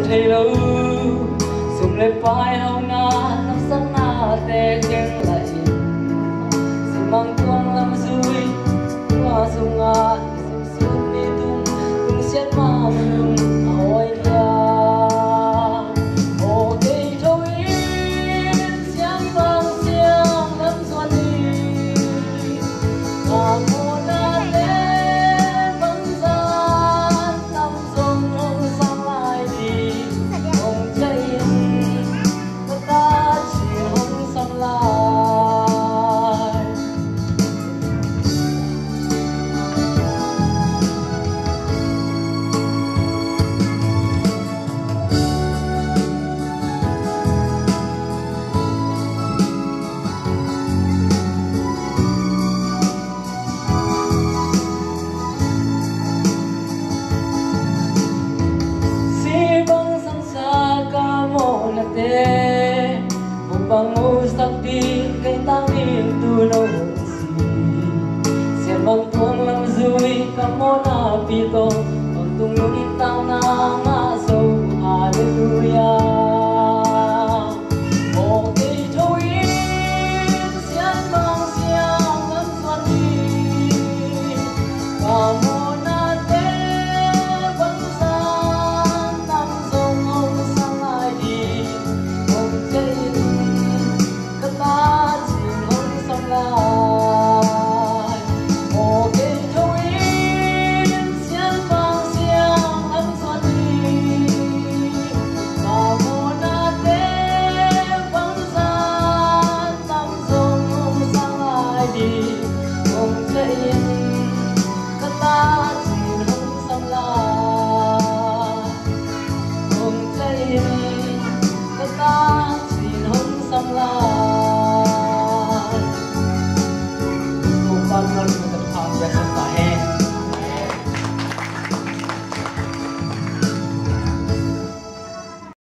thầy lâu dùng lên vai hao na năm sắc na tê khen lại sự mang con làm vui qua dùng ngàn dùng xuân đi tung tung xét ma mừng hỏi ya ô cây thâu yên sáng vang xiang lắm xuân đi bangun sakti kay tanging tunaw si siya bang tuwang lang zui kamo na pito ang tungong tao na nga so hallelujah okay tuwin siya bang siyang ang swati kamo na te bangsan tam song sang ai đi ông chơi